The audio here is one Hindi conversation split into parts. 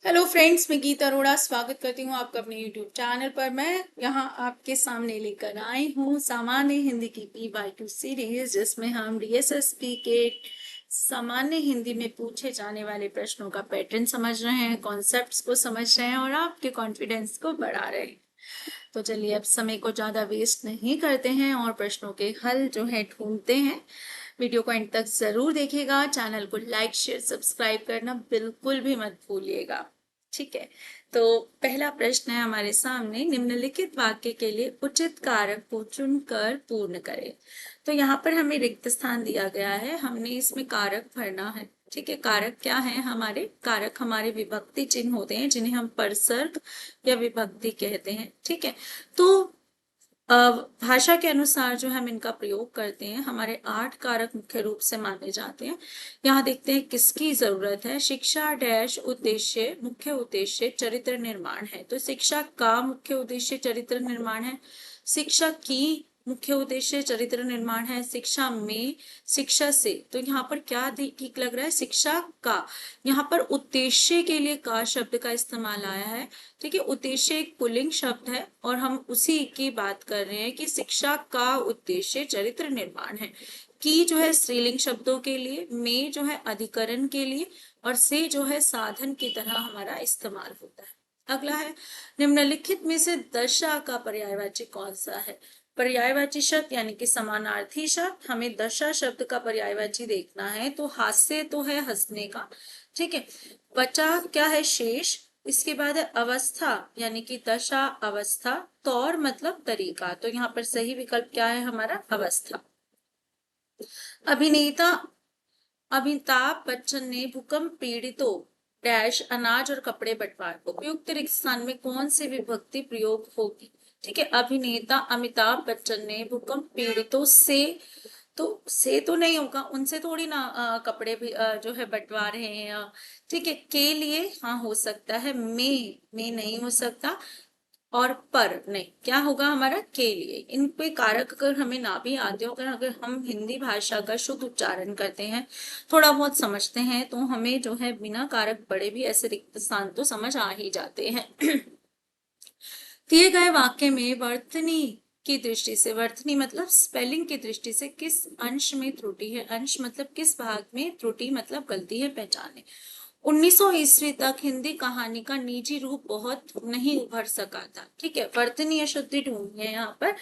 हेलो फ्रेंड्स, मैं गीता अरोड़ा स्वागत करती हूँ आपका अपने यूट्यूब चैनल पर। मैं यहाँ आपके सामने लेकर आई हूँ सामान्य हिंदी की PY2 सीरीज, जिसमें हम DSSP के सामान्य हिंदी में पूछे जाने वाले प्रश्नों का पैटर्न समझ रहे हैं, कॉन्सेप्ट्स को समझ रहे हैं और आपके कॉन्फिडेंस को बढ़ा रहे हैं। तो चलिए अब समय को ज्यादा वेस्ट नहीं करते हैं और प्रश्नों के हल जो है ढूंढते हैं। वीडियो को एंड तक जरूर देखिएगा। चैनल को लाइक शेयर सब्सक्राइब करना बिल्कुल भी मत भूलिएगा। ठीक है, तो पहला प्रश्न है हमारे सामने, निम्नलिखित वाक्य के लिए उचित कारक को चुनकर पूर्ण करें। तो यहाँ पर हमें रिक्त स्थान दिया गया है, हमने इसमें कारक भरना है। ठीक है, कारक क्या है? हमारे कारक हमारे विभक्ति चिन्ह होते हैं, जिन्हें हम परसर्ग या विभक्ति कहते हैं। ठीक है, तो भाषा के अनुसार जो हम इनका प्रयोग करते हैं, हमारे 8 कारक मुख्य रूप से माने जाते हैं। यहाँ देखते हैं किसकी जरूरत है। शिक्षा डैश उद्देश्य, मुख्य उद्देश्य चरित्र निर्माण है, तो शिक्षा का मुख्य उद्देश्य चरित्र निर्माण है। शिक्षा की मुख्य उद्देश्य चरित्र निर्माण है। शिक्षा में, शिक्षा से, तो यहाँ पर क्या ठीक लग रहा है? शिक्षा का। यहाँ पर उद्देश्य के लिए का शब्द का इस्तेमाल आया है। ठीक है, उद्देश्य एक पुल्लिंग शब्द है और हम उसी की बात कर रहे हैं कि शिक्षा का उद्देश्य चरित्र निर्माण है। की जो है स्त्रीलिंग शब्दों के लिए, में जो है अधिकरण के लिए और से जो है साधन की तरह हमारा इस्तेमाल होता है। अगला है, निम्नलिखित में से दशा का पर्यायवाची कौन सा है? पर्यायवाची शब्द यानी कि समानार्थी शब्द, हमें दशा शब्द का पर्यायवाची देखना है। तो हास्य तो है हंसने का। ठीक है, बचा क्या है? शेष। इसके बाद है अवस्था यानी कि दशा अवस्था, तौर मतलब तरीका, तो यहाँ पर सही विकल्प क्या है हमारा? अवस्था। अभिनेता अमिताभ बच्चन ने भूकंप पीड़ितों डैश अनाज और कपड़े बंटवाए। उपयुक्त रिक्त स्थान में कौन सी विभक्ति प्रयोग होगी? ठीक है, अभिनेता अमिताभ बच्चन ने भूकंप पीड़ितों से, तो से तो नहीं होगा, उनसे थोड़ी ना कपड़े भी जो है बंटवा रहे हैं। ठीक है, के लिए हाँ हो सकता है, में नहीं हो सकता, और पर नहीं। क्या होगा हमारा? के लिए। इन पे कारक अगर हमें ना भी आते हो, अगर हम हिंदी भाषा का शुद्ध उच्चारण करते हैं, थोड़ा बहुत समझते हैं, तो हमें जो है बिना कारक पढ़े भी ऐसे रिक्त स्थान तो समझ आ ही जाते हैं। दिए गए वाक्य में वर्तनी की दृष्टि से, वर्तनी मतलब स्पेलिंग की दृष्टि से किस अंश में त्रुटि है? अंश मतलब किस भाग में, त्रुटि मतलब गलती है, पहचाने। 1900 ईस्वी तक हिंदी कहानी का निजी रूप बहुत नहीं उभर सका था। ठीक है, वर्तनी अशुद्धि ढूंढनी है यहाँ पर।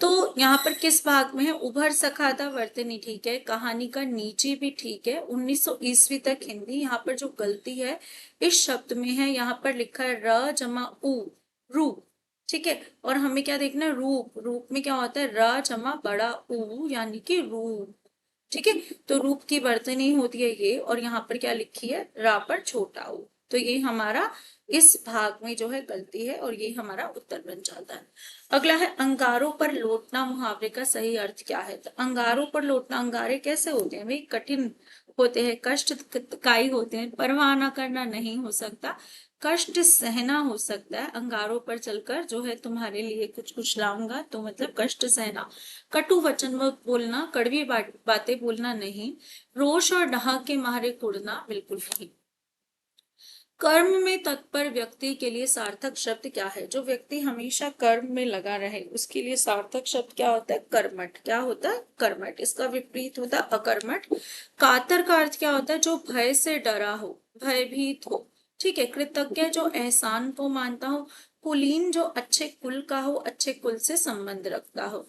तो यहाँ पर किस भाग में है? उभर सका था, वर्तनी ठीक है, कहानी का निजी भी ठीक है। 1900 ईस्वी तक हिंदी, यहाँ पर जो गलती है इस शब्द में है, यहाँ पर लिखा है र जमा उ, रूप। ठीक है, और हमें क्या देखना है? रूप। रूप में क्या होता है? र जमा बड़ा ऊ यानी कि रूप। ठीक है, तो रूप की वर्तनी होती है ये, और यहाँ पर क्या लिखी है? रा पर छोटा ऊ। तो ये हमारा इस भाग में जो है गलती है और ये हमारा उत्तर बन जाता है। अगला है, अंगारों पर लौटना मुहावरे का सही अर्थ क्या है? तो अंगारों पर लौटना, अंगारे कैसे होते हैं भाई? कठिन होते हैं, कष्टदायी होते हैं। परवाह न करना नहीं हो सकता, कष्ट सहना हो सकता है। अंगारों पर चलकर जो है तुम्हारे लिए कुछ कुछ लाऊंगा, तो मतलब कष्ट सहना। कटु वचन बोलना, कड़वी बातें बोलना नहीं। रोष और डहा के मारे कुड़ना, बिल्कुल नहीं। कर्म में तत्पर व्यक्ति के लिए सार्थक शब्द क्या है? जो व्यक्ति हमेशा कर्म में लगा रहे उसके लिए सार्थक शब्द क्या होता है? कर्मठ। क्या होता है? कर्मठ। इसका विपरीत होता है अकर्मठ। कातर का अर्थ क्या होता है? जो भय से डरा हो, भयभीत हो। ठीक है, कृतज्ञ जो एहसान को मानता हो। कुलीन जो अच्छे कुल का हो, अच्छे कुल से संबंध रखता हो।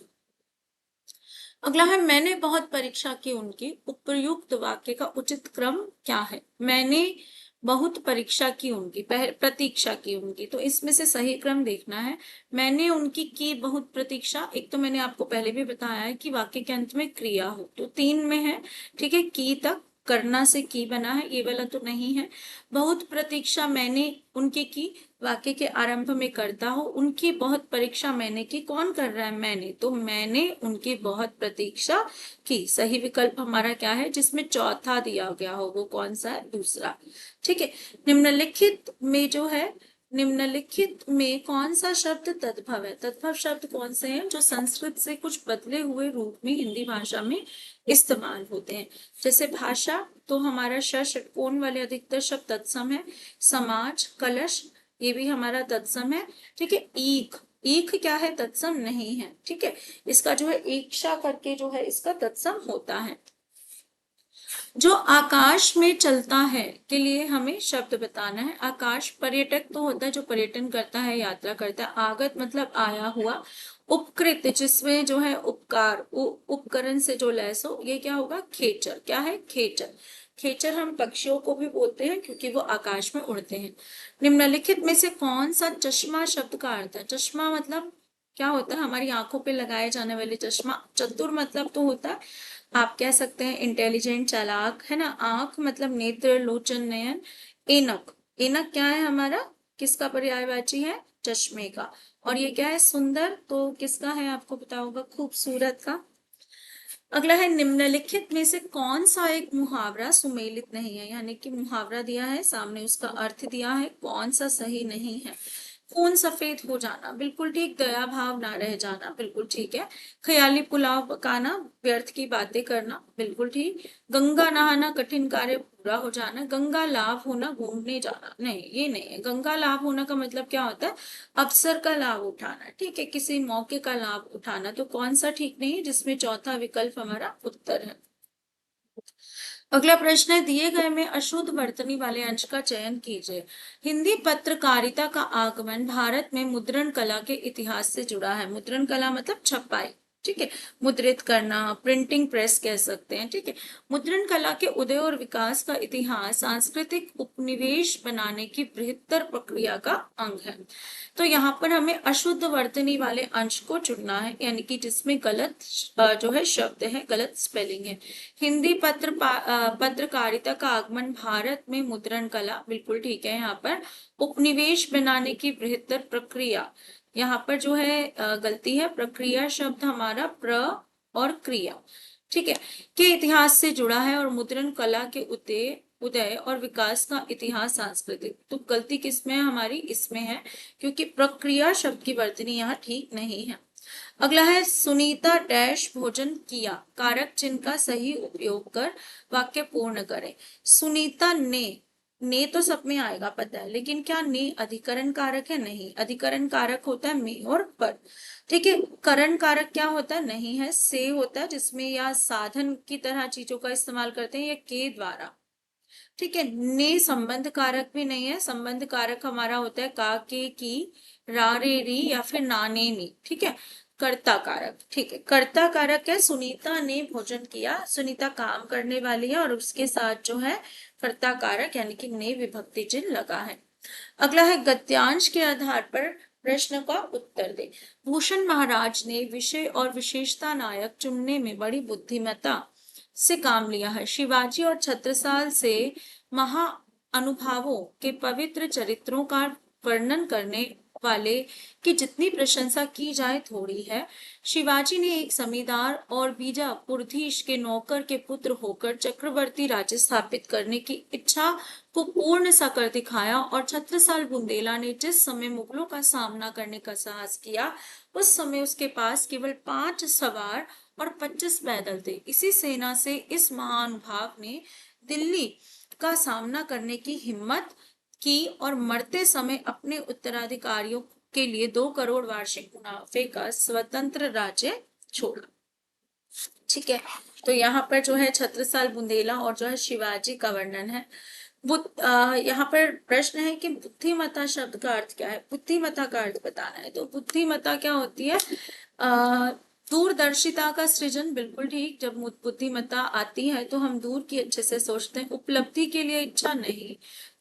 अगला है, मैंने बहुत परीक्षा की उनकी, उपयुक्त वाक्य का उचित क्रम क्या है? मैंने बहुत परीक्षा की उनकी, प्रतीक्षा की उनकी, तो इसमें से सही क्रम देखना है। मैंने उनकी की बहुत प्रतीक्षा, एक तो मैंने आपको पहले भी बताया है कि वाक्य के अंत में क्रिया हो, तो 3 में है। ठीक है, की तक करना से की बना है, ये वाला तो नहीं है। बहुत प्रतीक्षा मैंने उनकी की, वाक्य के आरंभ में करता हो। उनकी बहुत परीक्षा मैंने की, कौन कर रहा है? मैंने, तो मैंने उनकी बहुत प्रतीक्षा की। सही विकल्प हमारा क्या है जिसमें चौथा दिया गया हो? वो कौन सा है? दूसरा। ठीक है, निम्नलिखित में जो है निम्नलिखित में कौन सा शब्द तद्भव है? तद्भव शब्द कौन से हैं जो संस्कृत से कुछ बदले हुए रूप में हिंदी भाषा में इस्तेमाल होते हैं? जैसे भाषा, तो हमारा श षटकोण वाले अधिकतर शब्द तत्सम है। समाज, कलश, ये भी हमारा तत्सम है। ठीक है। ईख, ईख क्या है? तत्सम नहीं है। ठीक है। इसका जो है ईक्षा करके जो है इसका तत्सम होता है। जो आकाश में चलता है के लिए हमें शब्द बताना है। आकाश, पर्यटक तो होता है जो पर्यटन करता है, यात्रा करता है। आगत मतलब आया हुआ। उपकृत, जिसमें जो है उपकार, उपकरण से जो लैस हो, ये क्या होगा? खेचर। क्या है? खेचर। खेचर हम पक्षियों को भी बोलते हैं क्योंकि वो आकाश में उड़ते हैं। निम्नलिखित में से कौन सा चश्मा शब्द का अर्थ है? चश्मा मतलब क्या होता है? हमारी आंखों पे लगाए जाने वाले चश्मा। चतुर मतलब तो होता है, आप कह सकते हैं इंटेलिजेंट, चालाक, है ना। आंख मतलब नेत्र, लोचन, नयन। एनक, एनक क्या है हमारा? किसका पर्यायवाची है? चश्मे का। और ये क्या है? सुंदर, तो किसका है? आपको पता होगा, खूबसूरत का। अगला है निम्नलिखित में से कौन सा एक मुहावरा सुमेलित नहीं है? यानी कि मुहावरा दिया है, सामने उसका अर्थ दिया है, कौन सा सही नहीं है? खून सफेद हो जाना, बिल्कुल ठीक। दया भाव ना रह जाना, बिल्कुल ठीक है। ख्याली पुलाव पकाना, व्यर्थ की बातें करना, बिल्कुल ठीक। गंगा नहाना, कठिन कार्य पूरा हो जाना। गंगा लाभ होना, घूमने जाना, नहीं, ये नहीं है। गंगा लाभ होना का मतलब क्या होता है? अवसर का लाभ उठाना, ठीक है, किसी मौके का लाभ उठाना। तो कौन सा ठीक नहीं है? जिसमें चौथा विकल्प हमारा उत्तर है। अगला प्रश्न है, दिए गए में अशुद्ध वर्तनी वाले अंश का चयन कीजिए। हिंदी पत्रकारिता का आगमन भारत में मुद्रण कला के इतिहास से जुड़ा है। मुद्रण कला मतलब छपाई, ठीक है, मुद्रित करना, प्रिंटिंग प्रेस कह सकते हैं। ठीक है। मुद्रण कला के उदय और विकास का इतिहास सांस्कृतिक उपनिवेश बनाने की बृहत्तर प्रक्रिया का अंग है। तो यहाँ पर हमें अशुद्ध वर्तनी वाले अंश को चुनना है, यानी कि जिसमें गलत जो है शब्द है, गलत स्पेलिंग है। हिंदी पत्रकारिता का आगमन भारत में मुद्रण कला, बिल्कुल ठीक है। यहाँ पर उपनिवेश बनाने की बृहत्तर प्रक्रिया, यहाँ पर जो है गलती है। प्रक्रिया शब्द हमारा प्र और क्रिया, ठीक है, के इतिहास से जुड़ा है। और मुद्रण कला के उदय और विकास का इतिहास सांस्कृतिक, तो गलती किसमें है? हमारी इसमें है, क्योंकि प्रक्रिया शब्द की वर्तनी यहाँ ठीक नहीं है। अगला है, सुनीता डैश भोजन किया, कारक चिन्ह का सही उपयोग कर वाक्य पूर्ण करें। सुनीता ने तो सब में आएगा पता है, लेकिन क्या ने अधिकरण कारक है? नहीं, अधिकरण कारक होता है में और पर। ठीक है। करण कारक क्या होता है? नहीं है, से होता है, जिसमें या साधन की तरह चीजों का इस्तेमाल करते हैं या के द्वारा। ठीक है। ने संबंध कारक भी नहीं है। संबंध कारक हमारा होता है का, के, की, रा, रे, री, या फिर नाने नी। ठीक है। कर्ता कारक, ठीक है, कर्ता कारक है। सुनीता ने भोजन किया, सुनीता काम करने वाली है, और उसके साथ जो है कर्ता कारक यानी कि ने विभक्ति चिन्ह लगा है। अगला है, गद्यांश के आधार पर प्रश्न का उत्तर दे। भूषण महाराज ने विषय और विशेषता नायक चुनने में बड़ी बुद्धिमत्ता से काम लिया है। शिवाजी और छत्रसाल से महा अनुभवों के पवित्र चरित्रों का वर्णन करने वाले की जितनी प्रशंसा की जाए थोड़ी है। शिवाजी ने एक जमींदार और बीजापुरधीश के नौकर के पुत्र होकर चक्रवर्ती राज्य स्थापित करने की इच्छा को पूर्ण सा कर दिखाया, और छत्रसाल बुंदेला ने जिस समय मुगलों का सामना करने का साहस किया, उस समय उसके पास केवल 5 सवार और 25 पैदल थे। इसी सेना से इस महानुभाव ने दिल्ली का सामना करने की हिम्मत की और मरते समय अपने उत्तराधिकारियों के लिए 2 करोड़ वार्षिक मुनाफे का स्वतंत्र राज्य छोड़ा। ठीक है। तो यहाँ पर जो है छत्रसाल बुंदेला और जो है शिवाजी का वर्णन है। यहाँ पर प्रश्न है कि बुद्धिमत्ता शब्द का अर्थ क्या है? बुद्धिमत्ता का अर्थ बताना है। तो बुद्धिमत्ता क्या होती है? दूरदर्शिता का सृजन, बिल्कुल ठीक। जब बुद्धिमत्ता आती है तो हम दूर की अच्छे से सोचते हैं। उपलब्धि के लिए इच्छा नहीं,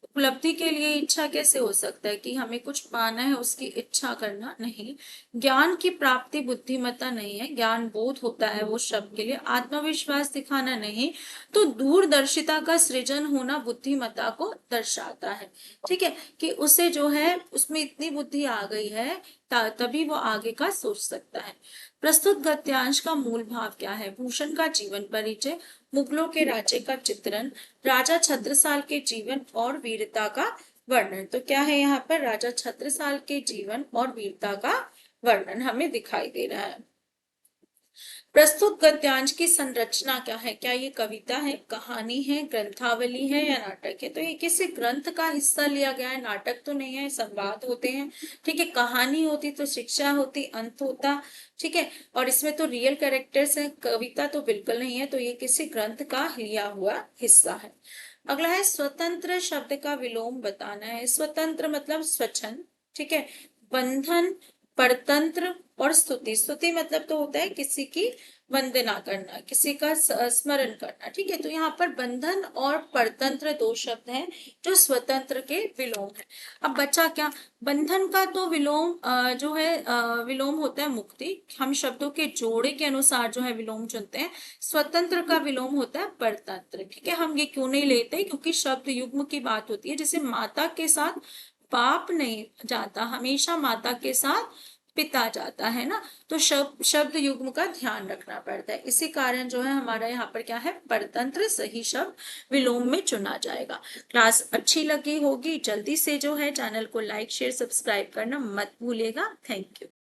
उपलब्धि के लिए इच्छा कैसे हो सकता है कि हमें कुछ पाना है उसकी इच्छा करना, नहीं। ज्ञान की प्राप्ति बुद्धिमत्ता नहीं है, ज्ञान बोध होता है वो शब्द के लिए। आत्मविश्वास दिखाना नहीं, तो दूरदर्शिता का सृजन होना बुद्धिमत्ता को दर्शाता है। ठीक है, कि उसे जो है उसमें इतनी बुद्धि आ गई है तभी वो आगे का सोच सकता है। प्रस्तुत गद्यांश का मूल भाव क्या है? भूषण का जीवन परिचय, मुगलों के राज्य का चित्रण, राजा छत्रसाल के जीवन और वीरता का वर्णन। तो क्या है यहाँ पर, राजा छत्रसाल के जीवन और वीरता का वर्णन हमें दिखाई दे रहा है। प्रस्तुत गद्यांश की संरचना क्या है, क्या ये कविता है, कहानी है, ग्रंथावली है या नाटक है। तो ये किसी ग्रंथ का हिस्सा लिया गया है, नाटक तो नहीं है, संवाद होते हैं, ठीक है, कहानी होती तो शिक्षा होती, अंत होता, ठीक है, और इसमें तो रियल कैरेक्टर्स हैं, कविता तो बिल्कुल नहीं है, तो ये किसी ग्रंथ का लिया हुआ हिस्सा है। अगला है स्वतंत्र शब्द का विलोम बताना है। स्वतंत्र मतलब स्वच्छंद, ठीक है, बंधन, परतंत्र और स्तुति। स्तुति मतलब तो होता है किसी की वंदना करना, किसी का स्मरण करना, ठीक है। तो यहाँ पर बंधन और परतंत्र दो शब्द हैं जो स्वतंत्र के विलोम है। अब बचा क्या, बंधन का तो विलोम जो है विलोम होता है मुक्ति, हम शब्दों के जोड़े के अनुसार जो है विलोम चुनते हैं। स्वतंत्र का विलोम होता है परतंत्र, ठीक है। हम ये क्यों नहीं लेते, क्योंकि शब्द युग्म की बात होती है, जैसे माता के साथ बाप नहीं जाता, हमेशा माता के साथ पिता जाता है ना। तो शब्द युग्म का ध्यान रखना पड़ता है, इसी कारण जो है हमारा यहाँ पर क्या है, परतंत्र सही शब्द विलोम में चुना जाएगा। क्लास अच्छी लगी होगी, जल्दी से जो है चैनल को लाइक शेयर सब्सक्राइब करना मत भूलिएगा। Thank you.